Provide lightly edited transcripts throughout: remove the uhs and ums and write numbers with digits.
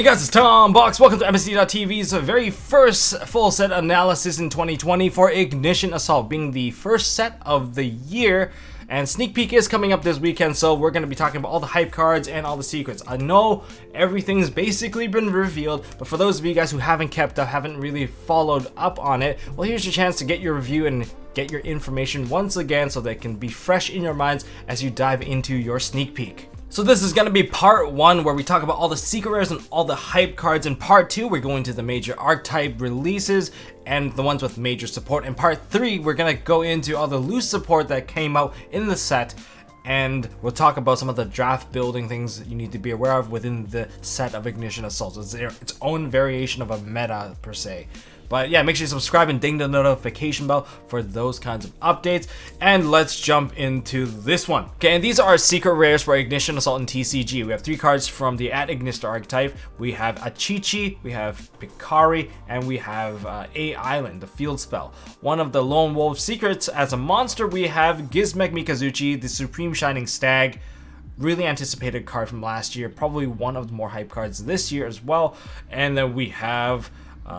Hey guys, it's Tom Box. Welcome to MST.TV's very first full set analysis in 2020 for Ignition Assault, being the first set of the year. And sneak peek is coming up this weekend, so we're going to be talking about all the hype cards and all the secrets. I know everything's basically been revealed, but for those of you guys who haven't kept up, haven't really followed up on it, well, here's your chance to get your review and get your information once again so that it can be fresh in your minds as you dive into your sneak peek. So this is going to be part 1 where we talk about all the secret rares and all the hype cards. In part 2, we're going to the major archetype releases and the ones with major support. In part 3, we're going to go into all the loose support that came out in the set, and we'll talk about some of the draft building things you need to be aware of within the set of Ignition Assault. It's its own variation of a meta per se. But yeah, make sure you subscribe and ding the notification bell for those kinds of updates. And let's jump into this one. Okay, and these are our secret rares for Ignition Assault and TCG. We have 3 cards from the @Ignister archetype. We have Achichi, we have Pikari, and we have A Island, the field spell. One of the Lone Wolf secrets as a monster, we have Gizmek Mikazuchi, the Supreme Shining Stag. Really anticipated card from last year, probably one of the more hype cards this year as well. And then we have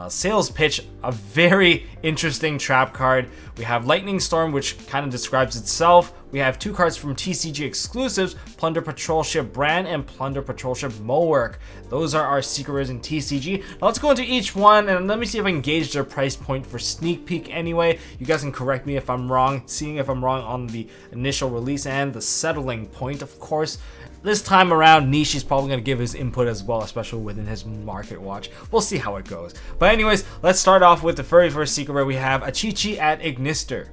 Sales Pitch, a very interesting trap card. We have Lightning Storm, which kind of describes itself. We have 2 cards from TCG exclusives, Plunder Patrol Ship Brand and Plunder Patrol Ship Mowerk. Those are our secret rares in TCG. Now let's go into each one and let me see if I can gauge their price point for sneak peek anyway. You guys can correct me if I'm wrong, seeing if I'm wrong on the initial release and the settling point, of course. This time around, Nishi's probably going to give his input as well, especially within his market watch. We'll see how it goes. But anyways, let's start off with the very first secret where we have Achichi @Ignister.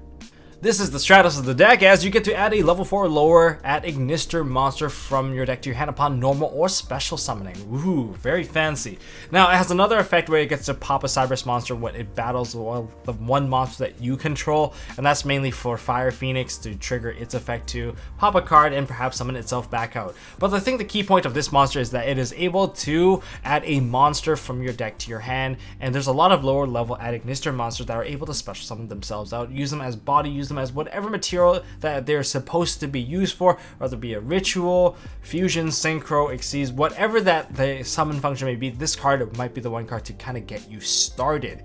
This is the Stratos of the deck, as you get to add a level 4 or lower @Ignister monster from your deck to your hand upon normal or special summoning. Ooh, very fancy. Now, it has another effect where it gets to pop a Cyberus monster when it battles the one monster that you control, and that's mainly for Fire Phoenix to trigger its effect to pop a card and perhaps summon itself back out. But I think the key point of this monster is that it is able to add a monster from your deck to your hand, and there's a lot of lower level @Ignister monsters that are able to special summon themselves out, use them as body, use them as whatever material that they're supposed to be used for, whether it be a ritual, fusion, synchro, exceeds, whatever that the summon function may be. This card might be the one card to kind of get you started.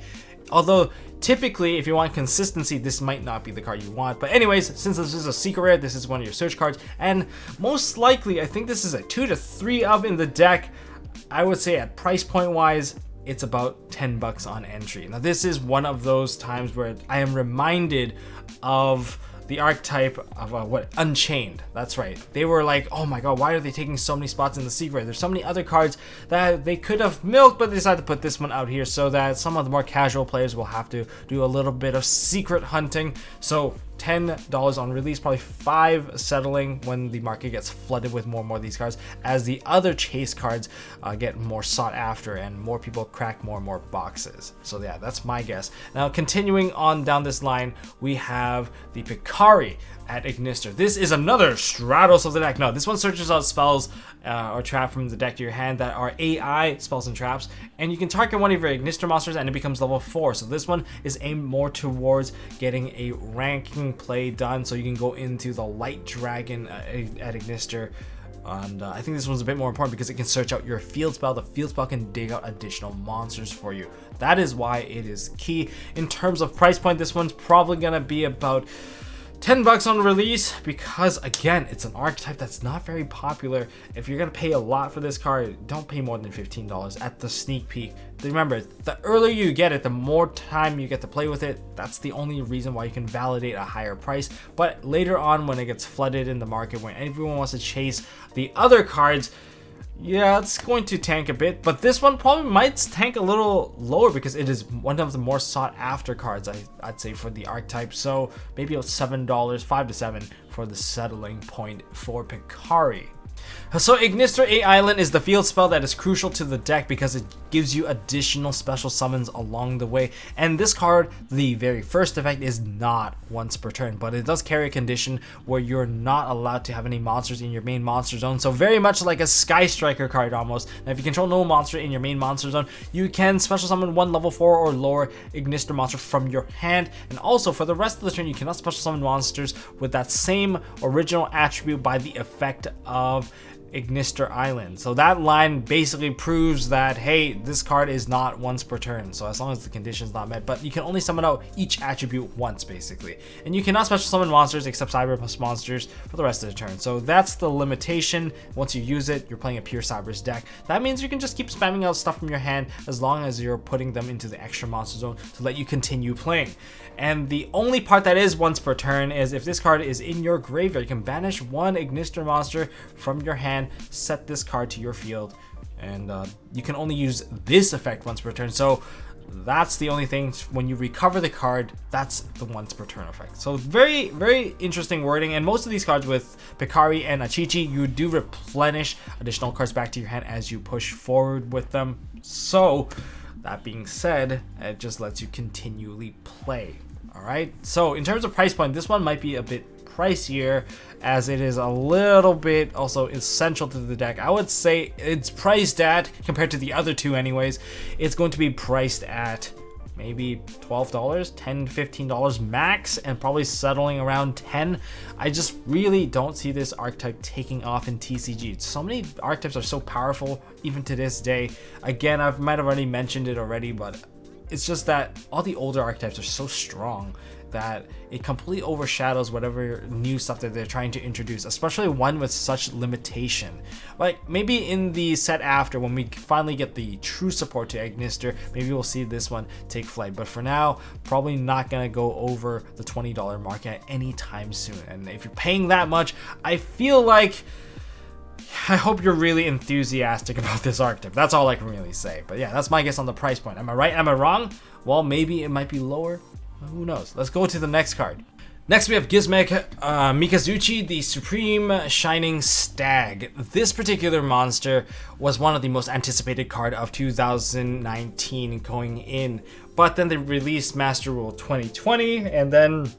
Although typically, if you want consistency, this might not be the card you want. But anyways, since this is a secret rare, this is one of your search cards, and most likely, I think this is a 2 to 3 of in the deck. I would say at price point wise, it's about $10 on entry. Now this is one of those times where I am reminded of the archetype of Unchained. That's right. They were like, oh my god, why are they taking so many spots in the secret? There's so many other cards that they could have milked, but they decided to put this one out here so that some of the more casual players will have to do a little bit of secret hunting. So $10 on release, probably $5 settling when the market gets flooded with more and more of these cards, as the other chase cards get more sought after and more people crack more and more boxes. So yeah, that's my guess. Now continuing on down this line, we have the Pikari @Ignister. This is another Stratos of the deck. No, this one searches out spells or trap from the deck to your hand that are AI spells and traps, and you can target one of your Ignister monsters and it becomes level 4. So this one is aimed more towards getting a ranking play done, so you can go into the Light Dragon @Ignister. And I think this one's a bit more important because it can search out your field spell. The field spell can dig out additional monsters for you. That is why it is key. In terms of price point, this one's probably gonna be about $10 on release, because again, it's an archetype that's not very popular. If you're gonna pay a lot for this card, don't pay more than $15 at the sneak peek. Remember, the earlier you get it, the more time you get to play with it. That's the only reason why you can validate a higher price. But later on, when it gets flooded in the market, when everyone wants to chase the other cards, yeah, it's going to tank a bit, but this one probably might tank a little lower because it is one of the more sought after cards, I'd say, for the archetype. So maybe about $7, 5 to 7 for the settling point for Pikari. So Ignister A Island is the field spell that is crucial to the deck because it gives you additional special summons along the way. And this card, the very first effect, is not once per turn, but it does carry a condition where you're not allowed to have any monsters in your main monster zone. So very much like a Sky Striker card almost. Now if you control no monster in your main monster zone, you can special summon one level 4 or lower Ignister monster from your hand. And also for the rest of the turn, you cannot special summon monsters with that same original attribute by the effect of Ignister Island. So that line basically proves that, hey, this card is not once per turn, so as long as the condition's not met, but you can only summon out each attribute once basically, and you cannot special summon monsters except Cyber plus monsters for the rest of the turn. So that's the limitation. Once you use it, you're playing a pure Cyber's deck. That means you can just keep spamming out stuff from your hand as long as you're putting them into the extra monster zone to let you continue playing. And the only part that is once per turn is if this card is in your graveyard, you can banish one Ignister monster from your hand, set this card to your field, and you can only use this effect once per turn. So that's the only thing. When you recover the card, that's the once per turn effect. So very, very interesting wording. And most of these cards with Picari and Achichi, you do replenish additional cards back to your hand as you push forward with them. So that being said, it just lets you continually play. All right. So in terms of price point, this one might be a bit pricier as it is a little bit also essential to the deck. I would say it's priced at, compared to the other two anyways, it's going to be priced at maybe $12, $10, $15 max, and probably settling around 10. I just really don't see this archetype taking off in TCG. So many archetypes are so powerful even to this day. Again, I might have already mentioned it already, but it's just that all the older archetypes are so strong that it completely overshadows whatever new stuff that they're trying to introduce, especially one with such limitation. Like maybe in the set after, when we finally get the true support to Ignister, maybe we'll see this one take flight. But for now, probably not gonna go over the $20 mark at any time soon. And if you're paying that much, I feel like I hope you're really enthusiastic about this archetype. That's all I can really say. But yeah, that's my guess on the price point. Am I right? Am I wrong? Well, maybe it might be lower. Who knows? Let's go to the next card. Next we have Gizmek Mikazuchi, the Supreme Shining Stag. This particular monster was one of the most anticipated card of 2019 going in, but then they released Master Rule 2020 and then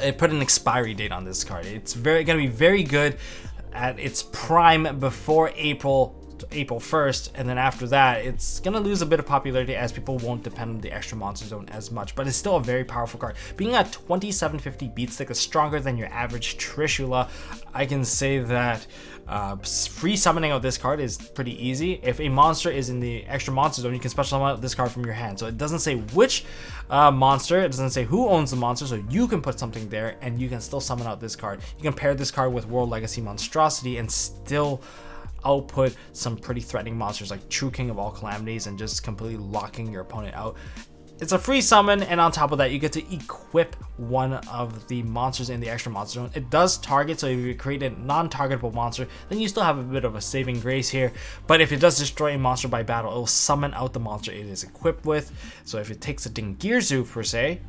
it put an expiry date on this card. It's gonna be very good at its prime before April 1st, and then after that it's gonna lose a bit of popularity as people won't depend on the extra monster zone as much, but it's still a very powerful card. Being a 2750 beat stick is stronger than your average Trishula. I can say that free summoning out this card is pretty easy. If a monster is in the extra monster zone, you can special summon out this card from your hand. So it doesn't say which monster, it doesn't say who owns the monster, so you can put something there and you can still summon out this card. You can pair this card with World Legacy Monstrosity and still output some pretty threatening monsters like True King of All Calamities and just completely locking your opponent out. It's a free summon, and on top of that you get to equip one of the monsters in the extra monster zone. It does target, so if you create a non-targetable monster, then you still have a bit of a saving grace here, but if it does destroy a monster by battle, it will summon out the monster it is equipped with. So if it takes a Dingirzu per se,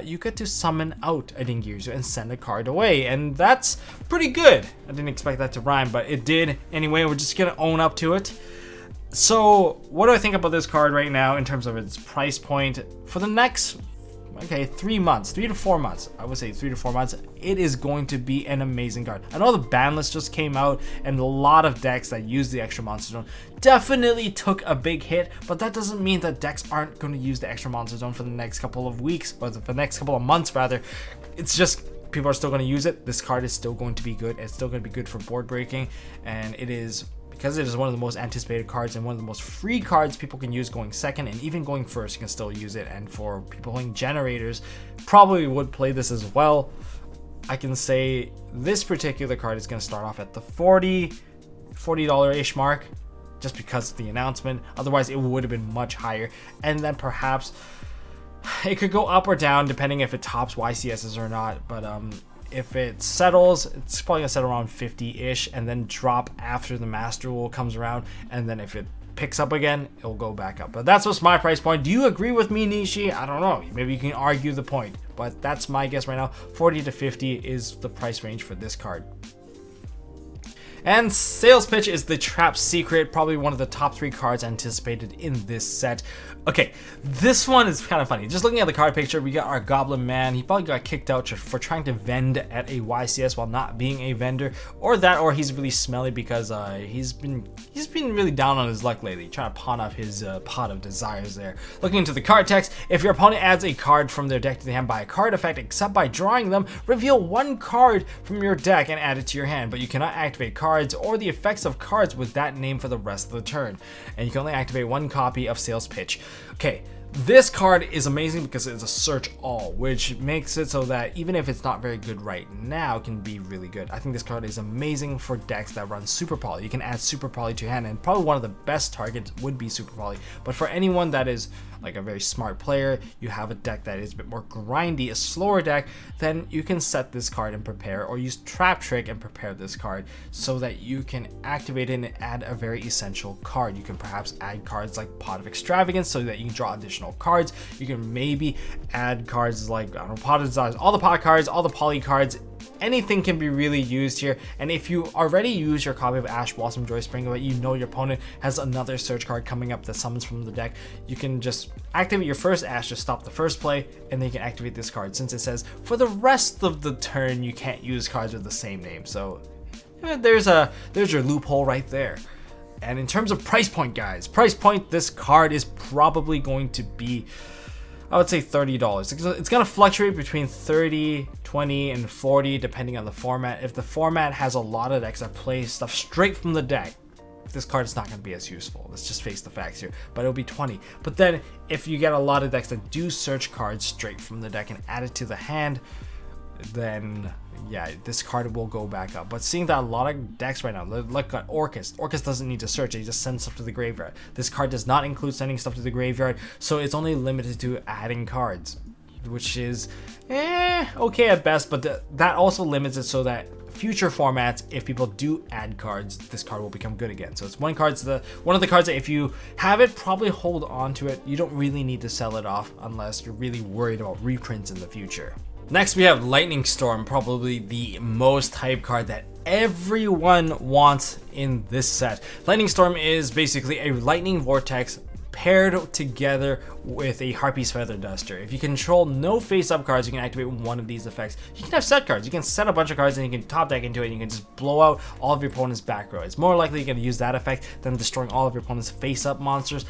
you get to summon out a Dingirzu and send a card away, and that's pretty good. I didn't expect that to rhyme, but it did anyway. We're just gonna own up to it. So what do I think about this card right now in terms of its price point for the next 3 to 4 months? I would say 3 to 4 months. It is going to be an amazing card. I know the ban list just came out and a lot of decks that use the extra monster zone definitely took a big hit, but that doesn't mean that decks aren't going to use the extra monster zone for the next couple of weeks, or for the next couple of months rather. It's just people are still going to use it. This card is still going to be good. It's still going to be good for board breaking, and it is, because it is one of the most anticipated cards and one of the most free cards people can use going second and even going first, you can still use it. And for people playing generators, probably would play this as well. I can say this particular card is going to start off at the $40-ish mark just because of the announcement. Otherwise it would have been much higher, and then perhaps it could go up or down depending if it tops YCSs or not. But if it settles, it's probably gonna settle around 50-ish and then drop after the Master Rule comes around, and then if it picks up again, it'll go back up. But that's what's my price point. Do you agree with me, Nishi? I don't know, maybe you can argue the point, but that's my guess right now. 40 to 50 is the price range for this card. And sales pitch is the Trap Secret, probably one of the top 3 cards anticipated in this set. Okay, this one is kind of funny. Just looking at the card picture, we got our Goblin Man. He probably got kicked out for trying to vend at a YCS while not being a vendor, or that, or he's really smelly because he's been really down on his luck lately, trying to pawn off his pot of desires there. Looking into the card text, if your opponent adds a card from their deck to the hand by a card effect, except by drawing them, reveal one card from your deck and add it to your hand, but you cannot activate cards cards or the effects of cards with that name for the rest of the turn. And you can only activate one copy of Sales Pitch. Okay. This card is amazing because it's a search all, which makes it so that even if it's not very good right now, it can be really good. I think this card is amazing for decks that run Super Poly. You can add Super Poly to your hand, and probably one of the best targets would be Super Poly. But for anyone that is like a very smart player, you have a deck that is a bit more grindy, a slower deck, then you can set this card and prepare, or use Trap Trick and prepare this card so that you can activate it and add a very essential card. You can perhaps add cards like Pot of Extravagance so that you can draw additional cards. You can maybe add cards like, I don't know, Pot of Desires, all the pot cards, all the poly cards. Anything can be really used here. And if you already use your copy of Ash Blossom Joy Spring, but you know your opponent has another search card coming up that summons from the deck, you can just activate your first Ash to stop the first play, and then you can activate this card, since it says for the rest of the turn you can't use cards with the same name. So there's your loophole right there. And in terms of price point, guys, this card is probably going to be, I would say, $30. It's going to fluctuate between 30, 20, and 40 depending on the format. If the format has a lot of decks that play stuff straight from the deck, this card is not going to be as useful. Let's just face the facts here. But it'll be 20. But then if you get a lot of decks that do search cards straight from the deck and add it to the hand, then yeah, this card will go back up. But seeing that a lot of decks right now, like Orcust doesn't need to search, it just sends stuff to the graveyard. This card does not include sending stuff to the graveyard, so it's only limited to adding cards, which is okay at best. But that also limits it so that future formats, if people do add cards, this card will become good again. So it's one of the cards that if you have it, probably hold on to it. You don't really need to sell it off unless you're really worried about reprints in the future. Next, we have Lightning Storm, probably the most hype card that everyone wants in this set. Lightning Storm is basically a lightning vortex paired together with a Harpy's Feather Duster. If you control no face-up cards, you can activate one of these effects. You can have set cards. You can set a bunch of cards and you can top deck into it, and you can just blow out all of your opponent's back row. It's more likely you're going to use that effect than destroying all of your opponent's face-up monsters,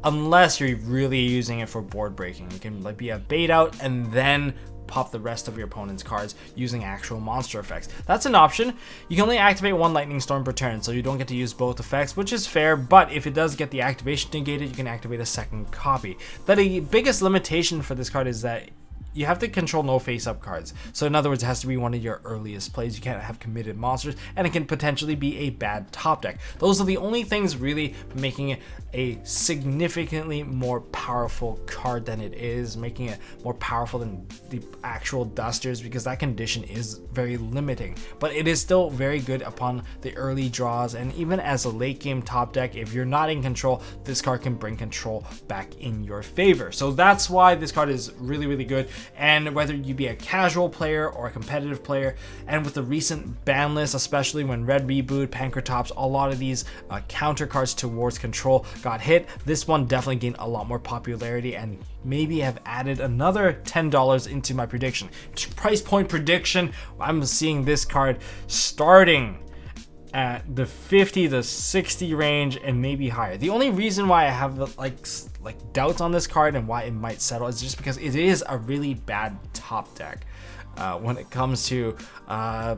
unless you're really using it for board breaking. You can like be a bait out and then pop the rest of your opponent's cards using actual monster effects. That's an option. You can only activate one Lightning Storm per turn, so you don't get to use both effects, which is fair, but if it does get the activation negated, you can activate a second copy. The biggest limitation for this card is that you have to control no face-up cards. So in other words, it has to be one of your earliest plays. You can't have committed monsters, and it can potentially be a bad top deck. Those are the only things really making it a significantly more powerful card than it is, making it more powerful than the actual Dusters, because that condition is very limiting. But it is still very good upon the early draws, and even as a late game top deck, if you're not in control, this card can bring control back in your favor. So that's why this card is really, really good. And whether you be a casual player or a competitive player, and with the recent ban list, especially when Red Reboot, Pancratops, a lot of these counter cards towards control got hit, this one definitely gained a lot more popularity and maybe have added another $10 into my prediction. Price point prediction, I'm seeing this card starting at the 50 to 60 range and maybe higher. The only reason why I have like doubts on this card and why it might settle is just because it is a really bad top deck when it comes to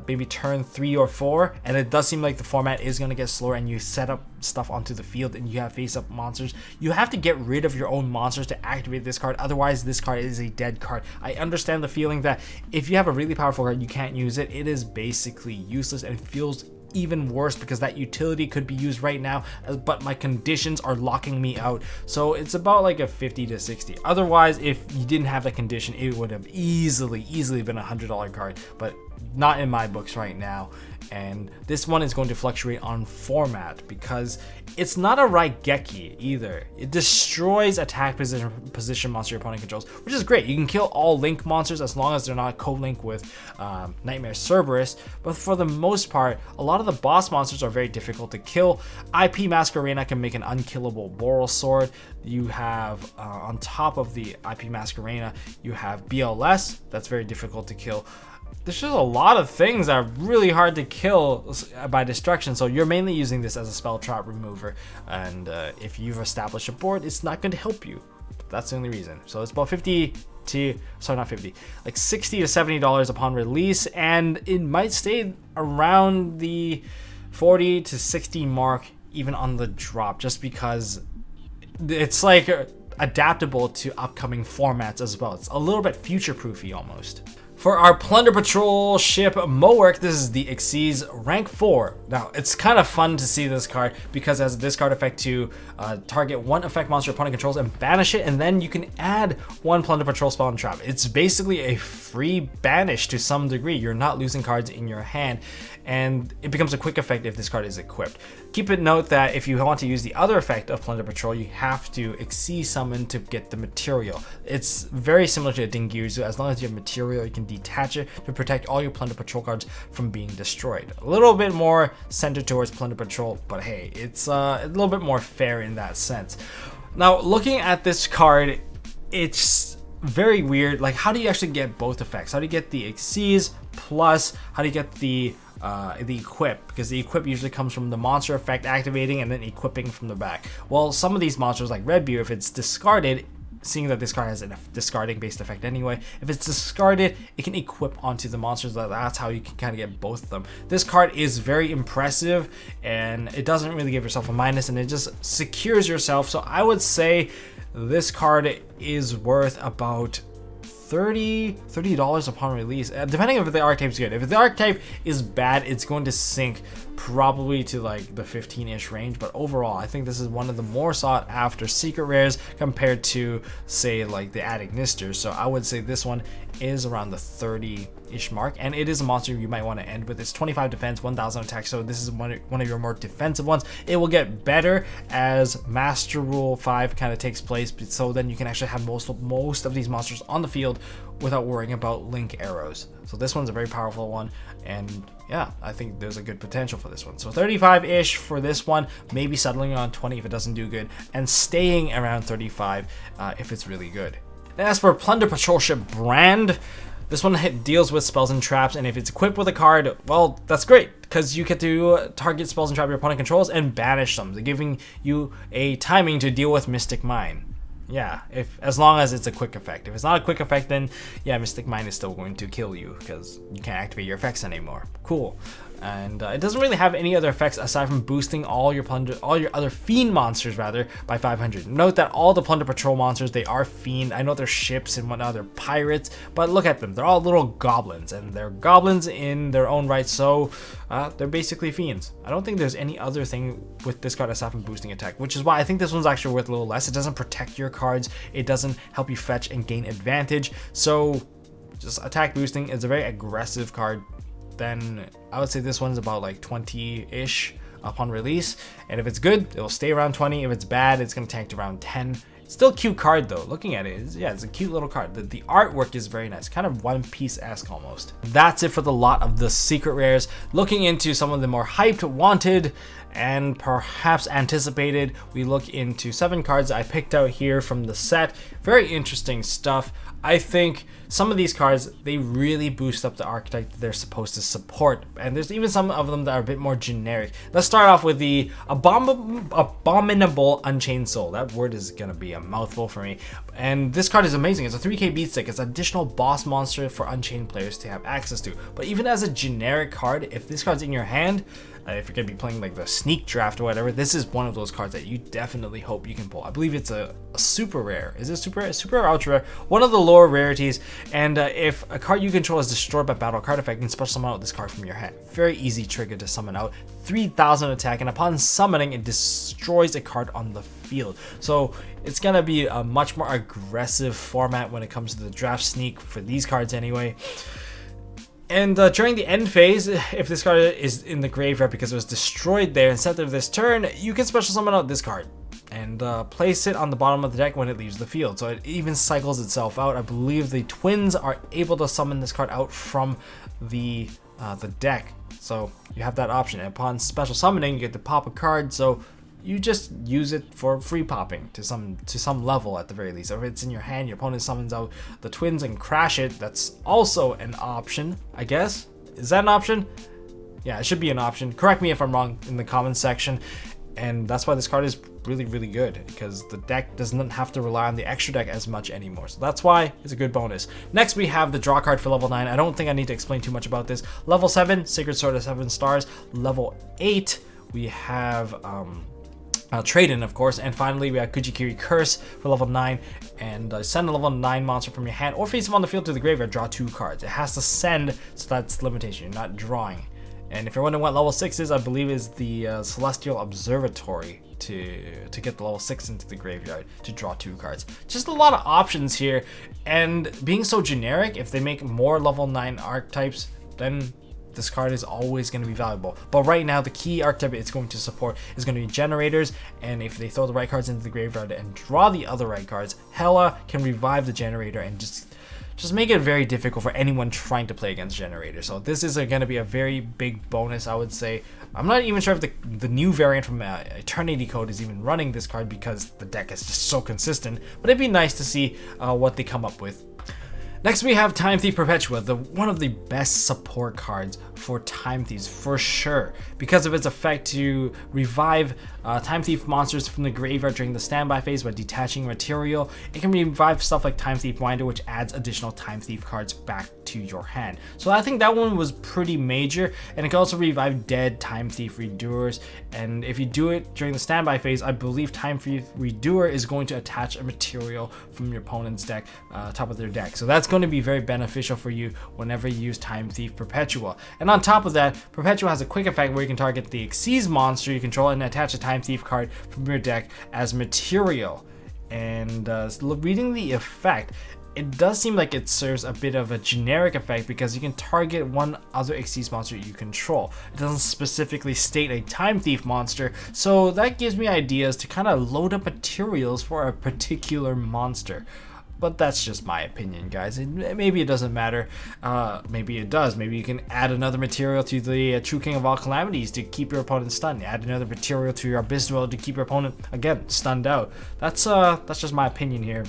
maybe turn 3 or 4, and it does seem like the format is going to get slower and you set up stuff onto the field and you have face-up monsters. You have to get rid of your own monsters to activate this card, otherwise this card is a dead card. I understand the feeling that if you have a really powerful card, you can't use it. It is basically useless and feels even worse because that utility could be used right now, but my conditions are locking me out. So it's about like a 50 to 60. Otherwise, if you didn't have that condition, it would have easily been a $100 card, but not in my books right now. And this one is going to fluctuate on format because it's not a Raigeki either. It destroys attack position monster your opponent controls, which is great. You can kill all Link monsters as long as they're not co-linked with Nightmare Cerberus, but for the most part, a lot of the boss monsters are very difficult to kill. IP Masquerena can make an unkillable Boral Sword. You have, on top of the IP Masquerena, you have BLS, that's very difficult to kill. There's just a lot of things that are really hard to kill by destruction, so you're mainly using this as a spell trap remover, and if you've established a board, it's not going to help you. That's the only reason. So it's about 60 to $70 upon release, and it might stay around the 40 to 60 mark even on the drop, just because it's like adaptable to upcoming formats as well. It's a little bit future-proofy almost. For our Plunder Patrol ship Mowerk, this is the Xyz rank 4. Now, it's kind of fun to see this card because it has a discard effect to target one effect monster opponent controls and banish it, and then you can add one Plunder Patrol spell and trap. It's basically a free banish to some degree. You're not losing cards in your hand, and it becomes a quick effect if this card is equipped. Keep it note that if you want to use the other effect of Plunder Patrol, you have to Xyz summon to get the material. It's very similar to a Dingirzu. As long as you have material, you can detach it to protect all your Plunder Patrol cards from being destroyed. A little bit more centered towards Plunder Patrol, but hey, it's a little bit more fair in that sense. Now, looking at this card, it's very weird. Like, how do you actually get both effects? How do you get the Xyz plus how do you get the equip? Because the equip usually comes from the monster effect activating and then equipping from the back. Well, some of these monsters like Red Beer, if it's discarded, seeing that this card has a discarding based effect anyway, if it's discarded, it can equip onto the monsters. That's how you can kind of get both of them. This card is very impressive, and it doesn't really give yourself a minus, and it just secures yourself. So I would say this card is worth about $30 upon release, depending if the archetype is good. If the archetype is bad, it's going to sink probably to like the 15-ish range, but overall I think this is one of the more sought after secret rares compared to, say, like the Ad Ignister. So I would say this one is around the 30-ish mark, and it is a monster you might want to end with. It's 25 defense, 1000 attack, so this is one of your more defensive ones. It will get better as Master Rule 5 kind of takes place, so then you can actually have most of these monsters on the field without worrying about link arrows. So this one's a very powerful one, and yeah, I think there's a good potential for this one. So 35-ish for this one, maybe settling on 20 if it doesn't do good, and staying around 35 if it's really good. And as for Plunder Patrol Ship Brand, this one deals with spells and traps, and if it's equipped with a card, well, that's great, because you get to target spells and trap your opponent controls and banish them, giving you a timing to deal with Mystic Mine. Yeah, as long as it's a quick effect. If it's not a quick effect, then yeah, Mystic Mine is still going to kill you because you can't activate your effects anymore. Cool. And it doesn't really have any other effects aside from boosting all your other Fiend monsters rather by 500. Note that all the Plunder Patrol monsters, they are Fiend. I know they're ships and whatnot, they're pirates, but look at them. They're all little goblins, and they're goblins in their own right, so they're basically Fiends. I don't think there's any other thing with this card aside from boosting attack, which is why I think this one's actually worth a little less. It doesn't protect your cards, it doesn't help you fetch and gain advantage, so just attack boosting is a very aggressive card. Then I would say this one's about like 20-ish upon release, and if it's good, it'll stay around 20. If it's bad, it's gonna tank to around 10. Still a cute card though. Looking at it, it's a cute little card. The artwork is very nice, kind of One Piece-esque almost. That's it for the lot of the secret rares. Looking into some of the more hyped, wanted, and perhaps anticipated, we look into 7 cards I picked out here from the set. Very interesting stuff. I think some of these cards, they really boost up the archetype that they're supposed to support, and there's even some of them that are a bit more generic. Let's start off with the Abominable Unchained Soul. That word is gonna be a mouthful for me, and this card is amazing. It's a 3k beat stick. It's an additional boss monster for Unchained players to have access to. But even as a generic card, if this card's in your hand, if you're gonna be playing like the sneak draft or whatever, this is one of those cards that you definitely hope you can pull. I believe it's a super rare. Is it super rare? Super rare, ultra rare, one of the lower rarities. And if a card you control is destroyed by battle card effect, you can special summon out this card from your hand. Very easy trigger to summon out. 3000 attack, and upon summoning, it destroys a card on the field. So it's gonna be a much more aggressive format when it comes to the draft sneak for these cards anyway. And during the end phase, if this card is in the graveyard because it was destroyed there instead of this turn, you can special summon out this card and place it on the bottom of the deck when it leaves the field. So it even cycles itself out. I believe the twins are able to summon this card out from the deck. So you have that option. And upon special summoning, you get to pop a card. So you just use it for free popping to some level at the very least. Or if it's in your hand, your opponent summons out the twins and crash it. That's also an option, I guess. Is that an option? Yeah, it should be an option. Correct me if I'm wrong in the comments section. And that's why this card is really good, because the deck doesn't have to rely on the extra deck as much anymore. So that's why it's a good bonus. Next, we have the draw card for level 9. I don't think I need to explain too much about this. Level 7, Sacred Sword of 7 stars. Level 8, we have Trade-in, of course. And finally, we have Kujikiri Curse for level 9. And send a level 9 monster from your hand or face him on the field to the graveyard, draw 2 cards. It has to send, so that's the limitation. You're not drawing. And if you're wondering what level 6 is, I believe is the Celestial Observatory to get the level 6 into the graveyard to draw 2 cards. Just a lot of options here, and being so generic, if they make more level 9 archetypes, then this card is always going to be valuable. But right now, the key archetype it's going to support is going to be generators, and if they throw the right cards into the graveyard and draw the other right cards, Hela can revive the generator and just make it very difficult for anyone trying to play against Generator. So this is going to be a very big bonus, I would say. I'm not even sure if the new variant from Eternity Code is even running this card, because the deck is just so consistent, but it'd be nice to see what they come up with. Next, we have Time Thief Perpetua, one of the best support cards for Time Thieves for sure, because of its effect to revive Time Thief monsters from the graveyard during the standby phase by detaching material. It can revive stuff like Time Thief Winder, which adds additional Time Thief cards back to your hand. So I think that one was pretty major, and it can also revive dead Time Thief Redoers. And if you do it during the standby phase, I believe Time Thief Redoer is going to attach a material from your opponent's deck, top of their deck. So that's going to be very beneficial for you whenever you use Time Thief Perpetua. And on top of that, Perpetua has a quick effect where you can target the Xyz monster you control and attach a Time Thief card from your deck as material. And reading the effect, it does seem like it serves a bit of a generic effect, because you can target one other Xyz monster you control. It doesn't specifically state a Time Thief monster, so that gives me ideas to kind of load up materials for a particular monster. But that's just my opinion, guys. Maybe it doesn't matter. Maybe it does. Maybe you can add another material to the True King of All Calamities to keep your opponent stunned. Add another material to your Abyss Dweller to keep your opponent, again, stunned out. That's just my opinion here.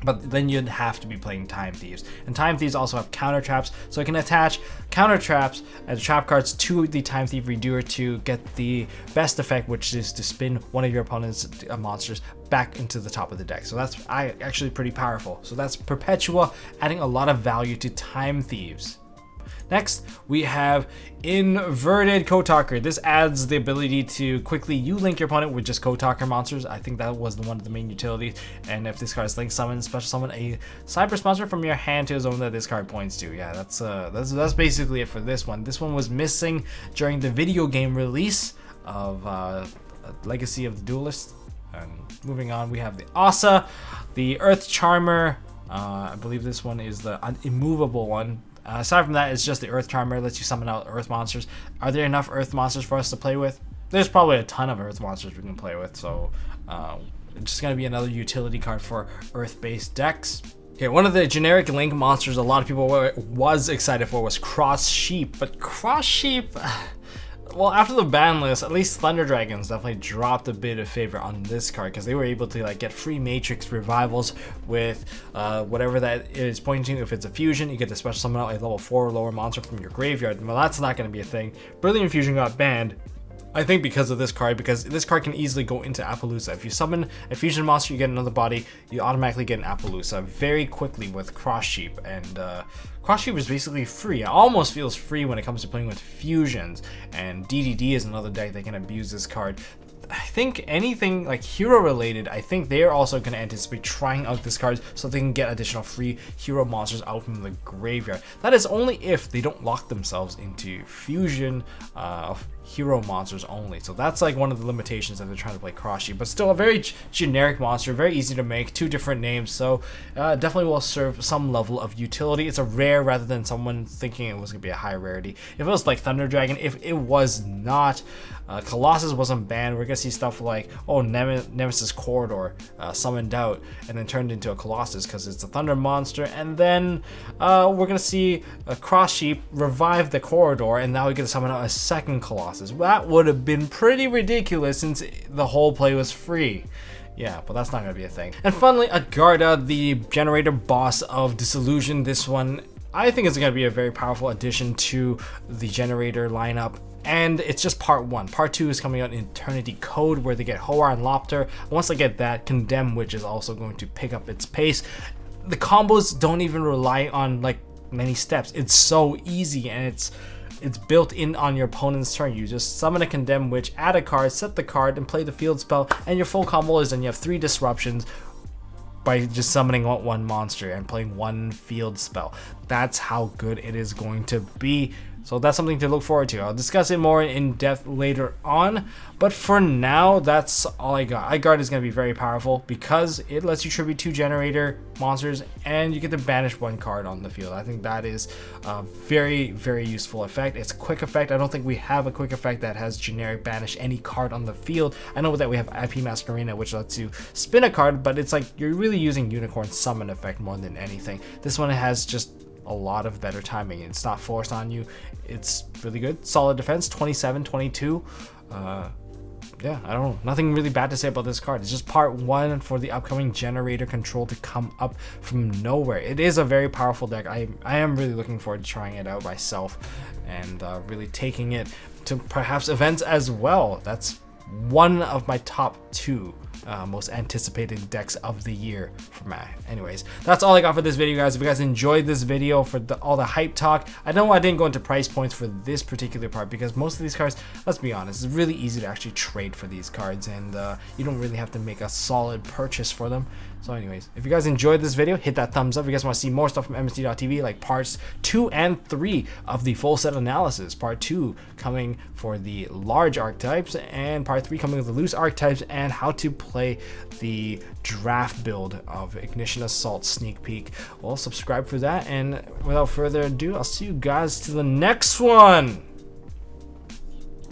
But then you'd have to be playing Time Thieves. And Time Thieves also have counter traps, so it can attach counter traps as trap cards to the Time Thief Redoer to get the best effect, which is to spin one of your opponent's monsters back into the top of the deck. So that's actually pretty powerful. So that's Perpetua, adding a lot of value to Time Thieves. Next, we have Inverted Code Talker. This adds the ability to quickly link your opponent with just Code Talker monsters. I think that was one of the main utilities. And if this card is link summon, special summon a Cypress monster from your hand to a zone that this card points to. Yeah, that's basically it for this one. This one was missing during the video game release of Legacy of the Duelist. And moving on, we have the Asa, the Earth Charmer. I believe this one is the immovable one. Aside from that, it's just the Earth Charmer, lets you summon out Earth monsters. Are there enough Earth monsters for us to play with? There's probably a ton of Earth monsters we can play with, so it's just going to be another utility card for Earth-based decks. Okay, one of the generic Link monsters a lot of people was excited for was Cross Sheep, but Cross Sheep... Well, after the ban list, at least Thunder Dragons definitely dropped a bit of favor on this card, because they were able to get free Matrix revivals with whatever that is pointing to. If it's a fusion, you get to special summon out a level 4 or lower monster from your graveyard. Well, that's not going to be a thing. Brilliant Fusion got banned, I think, because of this card, because this card can easily go into Appaloosa. If you summon a fusion monster, you get another body, you automatically get an Appaloosa very quickly with Cross Sheep. And Cross Sheep is basically free. It almost feels free when it comes to playing with fusions. And DDD is another deck that can abuse this card. I think anything like hero related, I think they're also going to anticipate trying out this card so they can get additional free hero monsters out from the graveyard. That is only if they don't lock themselves into fusion of hero monsters only. So that's one of the limitations that they're trying to play Cross Sheep, but still a very generic monster, very easy to make, 2 different names, so definitely will serve some level of utility. It's a rare rather than someone thinking it was going to be a high rarity. If it was like Thunder Dragon, if it was not, Colossus wasn't banned, we're going to see stuff like, oh, Nemesis Corridor summoned out and then turned into a Colossus because it's a Thunder monster, and then we're going to see a Cross Sheep revive the Corridor, and now we get to summon out a second Colossus. That would have been pretty ridiculous since the whole play was free. Yeah, but that's not going to be a thing. And finally, Agarda, the generator boss of Disillusion. This one I think it's going to be a very powerful addition to the generator lineup. And it's just part 1. Part 2 is coming out in Eternity Code, where they get Hoar and Lopter. Once they get that, Condemn Witch is also going to pick up its pace. The combos don't even rely on like many steps. It's so easy, and it's built in on your opponent's turn. You just summon a Condemn Witch, add a card, set the card, and play the field spell, and your full combo is done. You have 3 disruptions by just summoning one monster and playing 1 field spell. That's how good it is going to be. So that's something to look forward to. I'll discuss it more in depth later on, but for now, that's all I got. iGuard is going to be very powerful because it lets you tribute 2 generator monsters and you get to banish 1 card on the field. I think that is a very, very useful effect. It's a quick effect. I don't think we have a quick effect that has generic banish any card on the field. I know that we have IP Masquerena, which lets you spin a card, but it's like you're really using Unicorn Summon effect more than anything. This one has just a lot of better timing. It's not forced on you. It's really good. Solid defense, 27, 22. Yeah, I don't know. Nothing really bad to say about this card. It's just part 1 for the upcoming generator control to come up from nowhere. It is a very powerful deck. I am really looking forward to trying it out myself and really taking it to perhaps events as well. That's one of my top 2 most anticipated decks of the year for me. Anyways, that's all I got for this video, guys. If you guys enjoyed this video for all the hype talk, I know I didn't go into price points for this particular part because most of these cards, let's be honest, it's really easy to actually trade for these cards, and you don't really have to make a solid purchase for them. So anyways, if you guys enjoyed this video, hit that thumbs up. If you guys want to see more stuff from MST.TV, like parts 2 and 3 of the full set analysis, part 2 coming for the large archetypes, and part 3 coming with the loose archetypes, and how to play the draft build of Ignition Assault sneak peek. Well, subscribe for that, and without further ado, I'll see you guys to the next one.